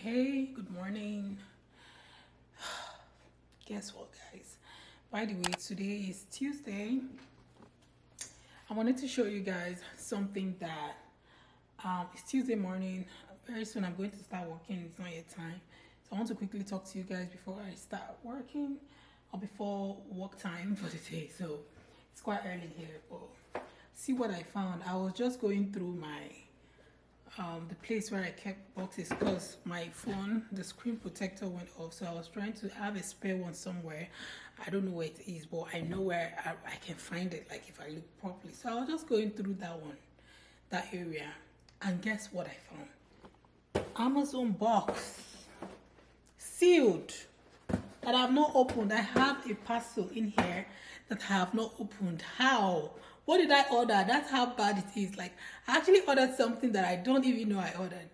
Hey, good morning. Guess what, guys? By the way, today is Tuesday. I wanted to show you guys something that it's Tuesday morning. Very soon I'm going to start working. It's not yet time. So I want to quickly talk to you guys before I start working or before work time for the day. So it's quite early here, but see what I found. I was just going through my the place where I kept boxes because my phone, the screen protector went off. So I was trying to have a spare one somewhere. I don't know where it is, but I know where I can find it, like if I look properly. So I was just going through that one, that area. And guess what I found? Amazon box, sealed, that I have not opened. I have a parcel in here that I have not opened. How? What did I order? That's how bad it is. Like, I actually ordered something that I don't even know I ordered.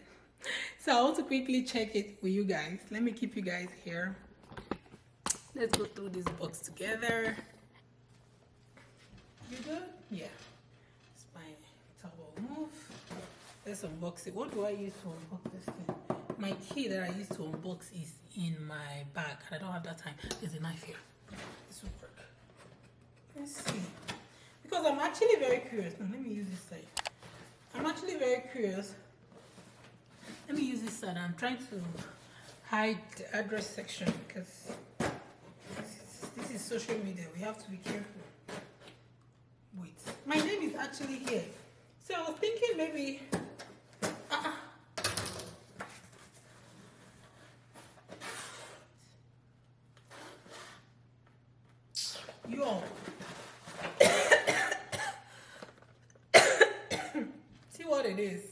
So I want to quickly check it with you guys. Let me keep you guys here. Let's go through this box together. You good? Yeah. It's my towel move. Let's unbox it. What do I use to unbox this thing? My key that I use to unbox is in my bag. I don't have that time. There's a knife here. This will work. Let's see. Because I'm actually very curious. Now, let me use this side. I'm actually very curious. Let me use this side. I'm trying to hide the address section because this is social media. We have to be careful. Wait. My name is actually here. So I was thinking maybe... Yo. See what it is.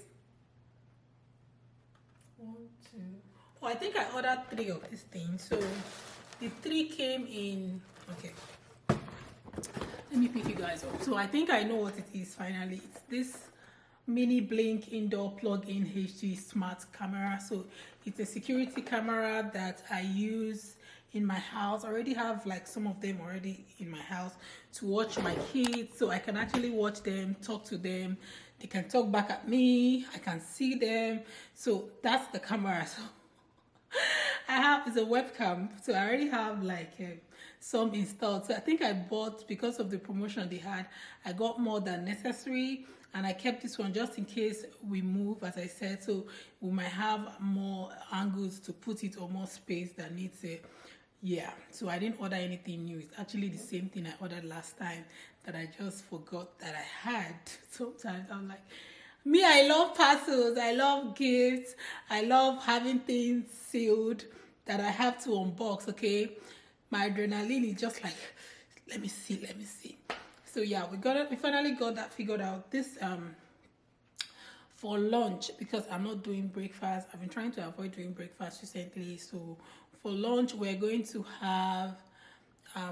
1, 2. Oh, I think I ordered 3 of these things. So the 3 came in. Okay. Let me pick you guys up. So I think I know what it is finally. It's this mini blink indoor plug-in HD smart camera. So it's a security camera that I use in my house. I already have like some of them already in my house to watch my kids, so I can actually watch them, talk to them. They can talk back at me. I can see them. So that's the camera. So I have, it's a webcam, so I already have like some installed. So I think I bought, because of the promotion they had, I got more than necessary, and I kept this one just in case we move, as I said. So we might have more angles to put it, or more space that needs it. Yeah, so I didn't order anything new. It's actually the same thing I ordered last time that I just forgot that I had. Sometimes I'm like, me, I love parcels, I love gifts, I love having things sealed that I have to unbox, okay? My adrenaline is just like, let me see, let me see. So yeah, we finally got that figured out. This for lunch, because I'm not doing breakfast. I've been trying to avoid doing breakfast recently. So for lunch, we're going to have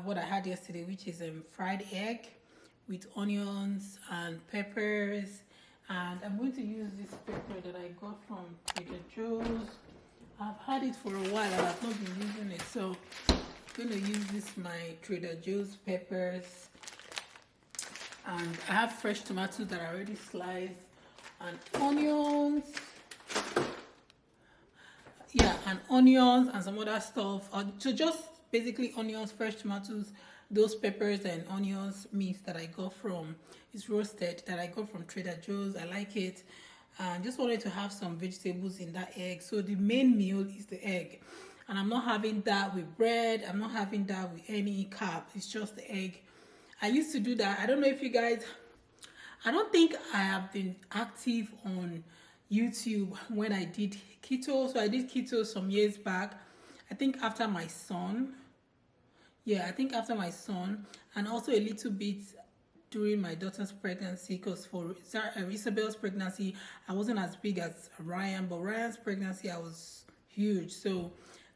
what I had yesterday, which is fried egg with onions and peppers. And I'm going to use this pepper that I got from Trader Joe's. I've had it for a while and I've not been using it. So I'm going to use this, my Trader Joe's peppers. And I have fresh tomatoes that are already sliced, and onions. Yeah, and onions and some other stuff. So just basically onions, fresh tomatoes, those peppers and onions mix that I got from, it's roasted, that I got from Trader Joe's. I like it. And just wanted to have some vegetables in that egg. So the main meal is the egg. And I'm not having that with bread. I'm not having that with any carb. It's just the egg. I used to do that. I don't know if you guys, I don't think I have been active on YouTube when I did keto. So I did keto some years back. I think after my son. Yeah, I think after my son, and also a little bit during my daughter's pregnancy, because for Isabel's pregnancy, I wasn't as big as Ryan, but Ryan's pregnancy, I was huge. So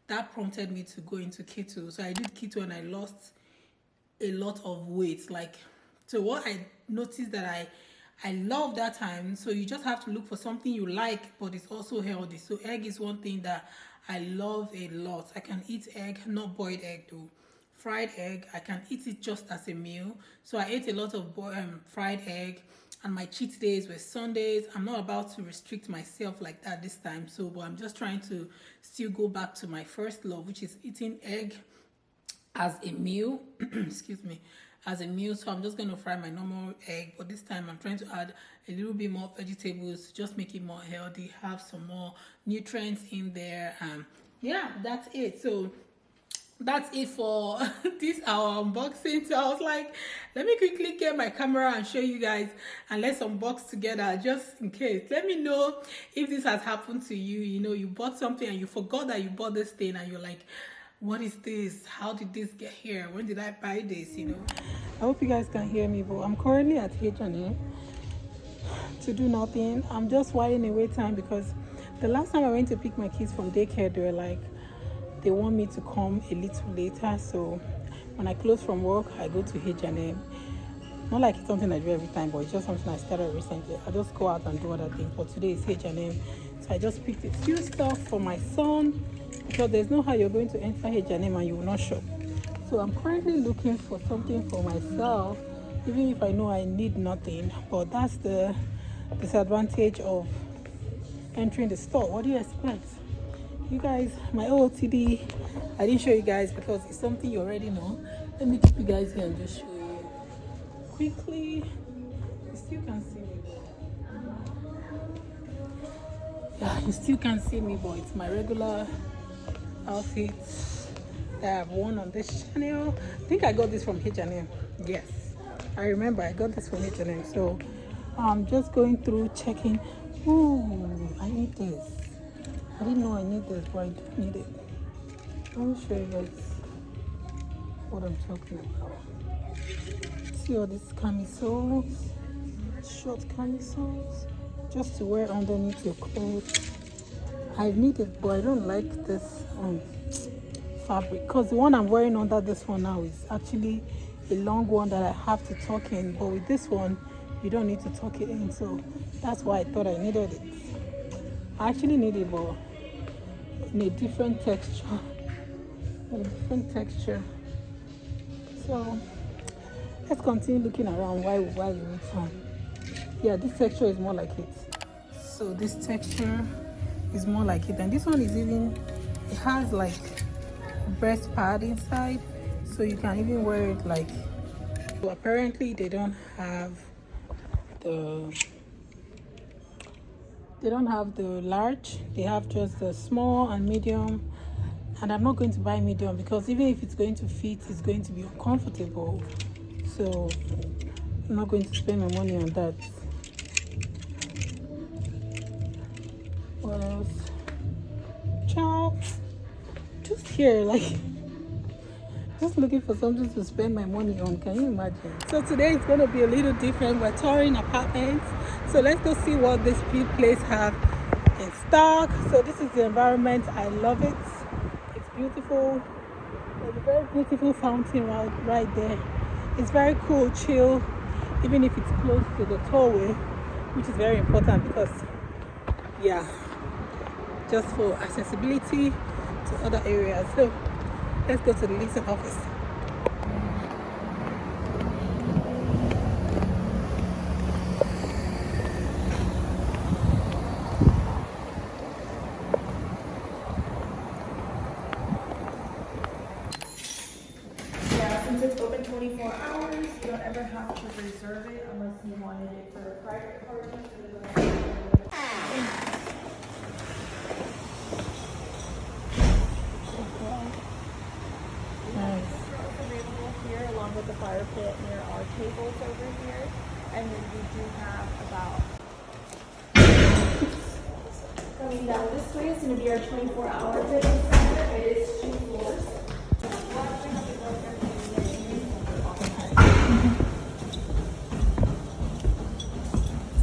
that prompted me to go into keto. So I did keto and I lost a lot of weight. Like, so what I noticed that I love that time. So you just have to look for something you like, but it's also healthy. So egg is one thing that I love a lot. I can eat egg, not boiled egg though. Fried egg, I can eat it just as a meal. So I ate a lot of fried egg, and my cheat days were Sundays. I'm not about to restrict myself like that this time. So, but I'm just trying to still go back to my first love, which is eating egg as a meal. Excuse me, as a meal. So I'm just going to fry my normal egg, but this time I'm trying to add a little bit more vegetables to just make it more healthy, have some more nutrients in there. Yeah, that's it. So that's it for this our unboxing. So I was like, let me quickly get my camera and show you guys, and let's unbox together just in case. Let me know if this has happened to you. You know, you bought something and you forgot that you bought this thing, and you're like, what is this? How did this get here? When did I buy this? You know, I hope you guys can hear me, but I'm currently at H&M to do nothing. I'm just whiling away time because the last time I went to pick my kids from daycare, they were like, they want me to come a little later. So when I close from work, I go to H&M. Not like it's something I do every time, but it's just something I started recently. I just go out and do other things, but today is H&M. So I just picked a few stuff for my son, because there's no how you're going to enter H&M and you will not shop. So I'm currently looking for something for myself, even if I know I need nothing. But that's the disadvantage of entering the store. What do you expect? You guys, my OOTD, I didn't show you guys because it's something you already know. Let me keep you guys here and just show you quickly. You still can see me. Yeah, you still can't see me, but it's my regular outfit that I've worn on this channel. I think I got this from H&M. Yes, I remember I got this from H&M. So I'm just going through checking. Ooh, I need this. I didn't know I need this, but I do need it. Let me show you guys what I'm talking about. See all these camisoles, short camisoles, just to wear underneath your clothes. I need it, but I don't like this fabric, because the one I'm wearing under this one now is actually a long one that I have to tuck in, but with this one you don't need to tuck it in. So that's why I thought I needed it. I actually need it, but in a different texture. So let's continue looking around while we wait time. Yeah, this texture is more like it. So this texture is more like it, and this one is even, it has like breast pad inside, so you can even wear it like. So apparently they don't have the large, they have just the small and medium, and I'm not going to buy medium because even if it's going to fit, it's going to be uncomfortable. So I'm not going to spend my money on that. What else? Ciao. Just here, like, just looking for something to spend my money on. Can you imagine? So today it's going to be a little different. We're touring apartments, so let's go see what this place have in stock. So this is the environment. I love it. It's beautiful. There's a very beautiful fountain right there. It's very cool, chill, even if it's close to the tollway, which is very important because, yeah, just for accessibility to other areas. So let's go to the leasing office. Yeah, since it's open 24 hours, you don't ever have to reserve it unless you wanted it for a private party. Available here along with the fire pit near our tables over here, and then we do have about coming down this way. It's going to be our 24-hour fitness center. It is 2 floors.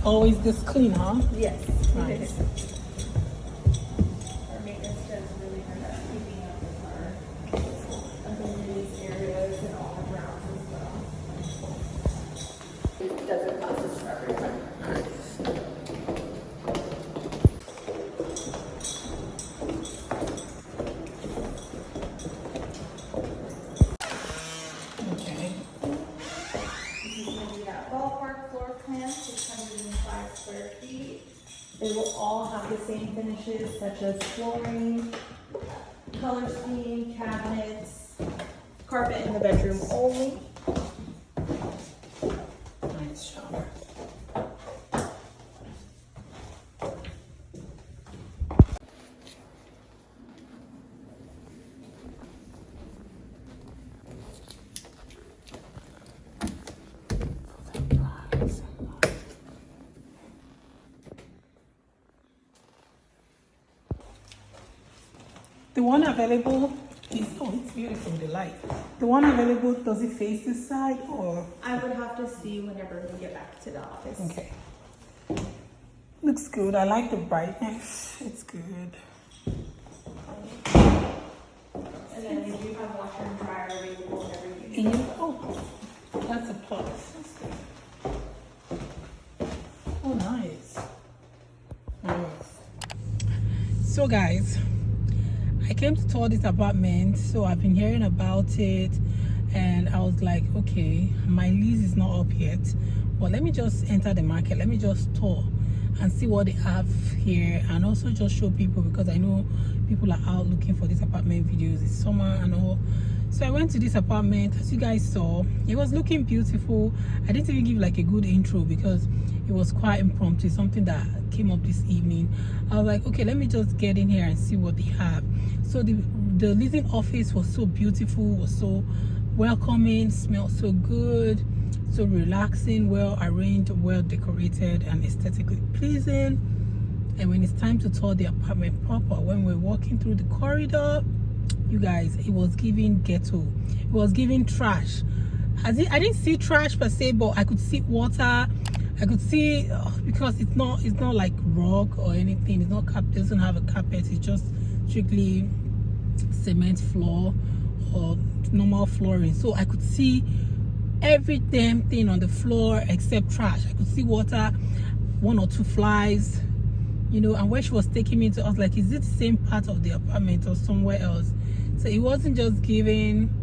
Always this clean, huh? Yes. Nice. Our maintenance does really good at keeping up with our amenities areas and all the grounds as well. It doesn't cost us for everyone. Okay. This is going to be that ballpark floor plan, 600 paint finishes such as flooring, color scheme, cabinets, carpet in the bedroom only. Nice shower. The one available is, oh, it's beautiful, the light. The one available, does it face this side or? I would have to see whenever we get back to the office. Okay. Looks good. I like the brightness. It's good. And then we do have washer and dryer available whenever you need. Oh, that's a plus. That's good. Oh, nice. Nice. So, guys, I came to tour this apartment, so I've been hearing about it, and I was like, okay, my lease is not up yet, but let me just enter the market. Let me just tour and see what they have here, and also just show people, because I know people are out looking for this apartment videos. It's summer and all. So I went to this apartment. As you guys saw, it was looking beautiful. I didn't even give like a good intro because it was quite impromptu, something that came up this evening. I was like, okay, let me just get in here and see what they have. So the leasing office was so beautiful, was so welcoming, smelled so good, so relaxing, well arranged, well decorated, and aesthetically pleasing. And when it's time to tour the apartment proper, when we're walking through the corridor, you guys, it was giving ghetto. It was giving trash. I didn't see trash per se, but I could see water. I could see because it's not like rock or anything. It's not it doesn't have a carpet. It's just strictly cement floor or normal flooring. So I could see every damn thing on the floor except trash. I could see water, one or two flies, you know. And where she was taking me to, I was like, is it the same part of the apartment or somewhere else? So it wasn't just giving.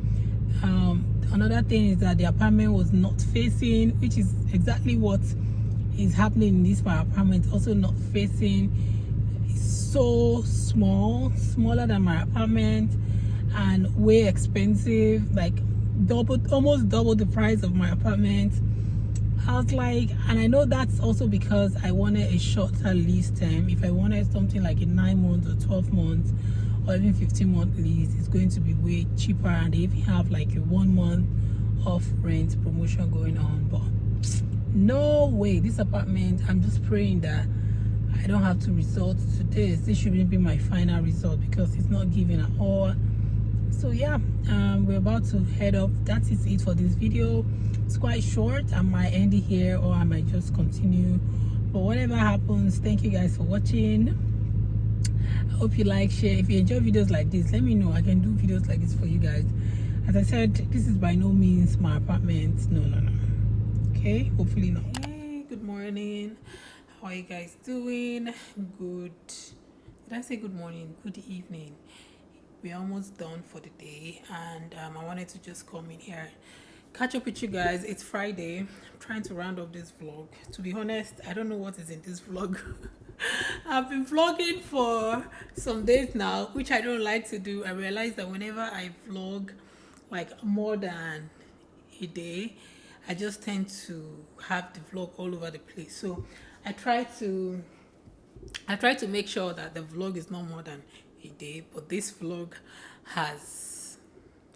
Another thing is that the apartment was not facing, which is exactly what is happening in this my apartment. Also not facing. It's so small, smaller than my apartment, and way expensive, like almost double the price of my apartment. I was like, and I know that's also because I wanted a shorter lease term. If I wanted something like a 9 months or 12 months or even 15-month lease, it's going to be way cheaper, and they even have like a 1 month off rent promotion going on. But no way, this apartment, I'm just praying that I don't have to resort to this. This shouldn't be my final resort because it's not giving at all. So yeah, we're about to head up. That is it for this video. It's quite short. I might end it here or I might just continue, but whatever happens, thank you guys for watching. I hope you like, share. If you enjoy videos like this, let me know. I can do videos like this for you guys. As I said, this is by no means my apartment. No. Okay, hopefully not. Hey, good morning. How are you guys doing? Good. Did I say good morning? Good evening. We're almost done for the day, and I wanted to just come in here, catch up with you guys. It's Friday. I'm trying to round up this vlog. To be honest, I don't know what is in this vlog. I've been vlogging for some days now, which I don't like to do. I realize that whenever I vlog like more than a day, I just tend to have the vlog all over the place. So I try to make sure that the vlog is not more than a day, but this vlog has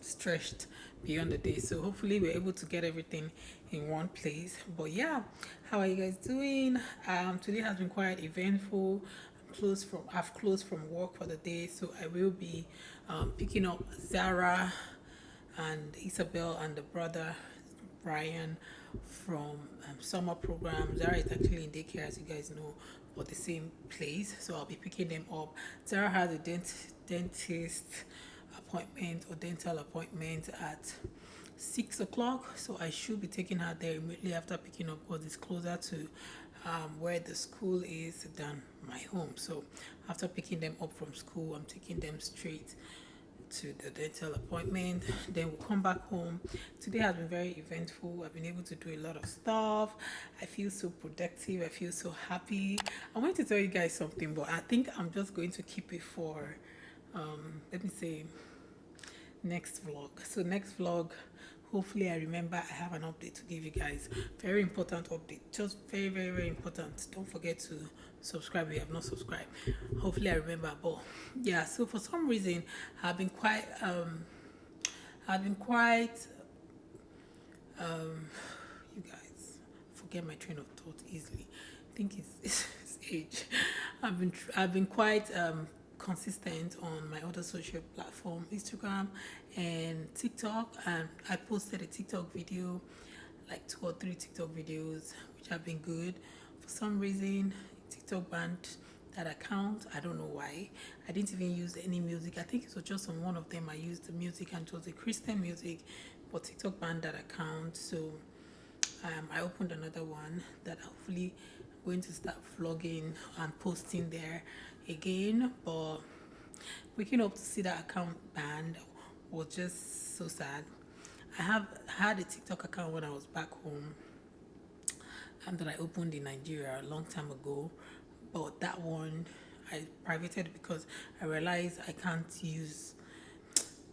stretched beyond the day, so hopefully we're able to get everything in one place. But yeah, how are you guys doing? Today has been quite eventful. I've closed from work for the day, so I will be picking up Zara and Isabel and the brother Brian from summer program. Zara is actually in daycare, as you guys know, but the same place, so I'll be picking them up. Zara has a dentist appointment or dental appointment at 6 o'clock, so I should be taking her there immediately after picking up, because it's closer to where the school is than my home. So after picking them up from school, I'm taking them straight to the dental appointment. Then we'll come back home. Today has been very eventful. I've been able to do a lot of stuff. I feel so productive. I feel so happy. I want to tell you guys something, but I think I'm just going to keep it for let me say next vlog. So next vlog, hopefully I remember I have an update to give you guys. Very important update, just very, very, very important. Don't forget to subscribe if you have not subscribed. Hopefully I remember. But yeah, so for some reason I've been quite you guys, forget my train of thought easily. I think it's age. I've been quite consistent on my other social platform, Instagram and TikTok, and I posted a TikTok video, like 2 or 3 TikTok videos, which have been good. For some reason, TikTok banned that account. I don't know why. I didn't even use any music. I think it was just on one of them I used the music, and it was a Christian music, but TikTok banned that account. So I opened another one that hopefully I'm going to start vlogging and posting there again. But waking up to see that account banned was just so sad. I have had a TikTok account when I was back home, and that I opened in Nigeria a long time ago, but that one I privated because I realized I can't use,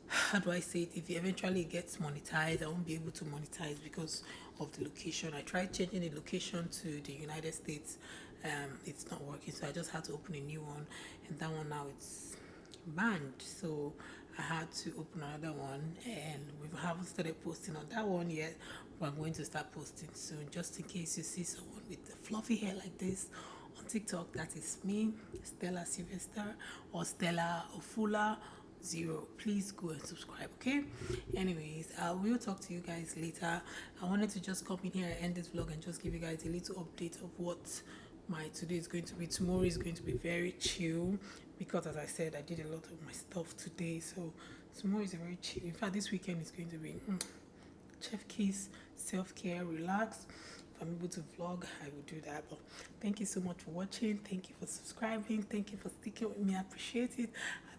how do I say it, if it eventually gets monetized, I won't be able to monetize because of the location. I tried changing the location to the United States, it's not working, so I just had to open a new one, and that one now it's banned. So I had to open another one, and we haven't started posting on that one yet, but I'm going to start posting soon. Just in case you see someone with fluffy hair like this on TikTok, that is me, Stella Sylvester, or Stella Ofula 0. Please go and subscribe, okay? Anyways, I will talk to you guys later. I wanted to just come in here and end this vlog and just give you guys a little update of what my today is going to be. Tomorrow is going to be very chill because, as I said, I did a lot of my stuff today, so tomorrow is a very chill. In fact, this weekend is going to be chef kiss, self-care, relax. If I'm able to vlog, I will do that. But thank you so much for watching. Thank you for subscribing. Thank you for sticking with me. I appreciate it.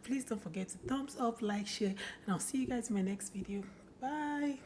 Please don't forget to thumbs up, like, share, and I'll see you guys in my next video. Bye.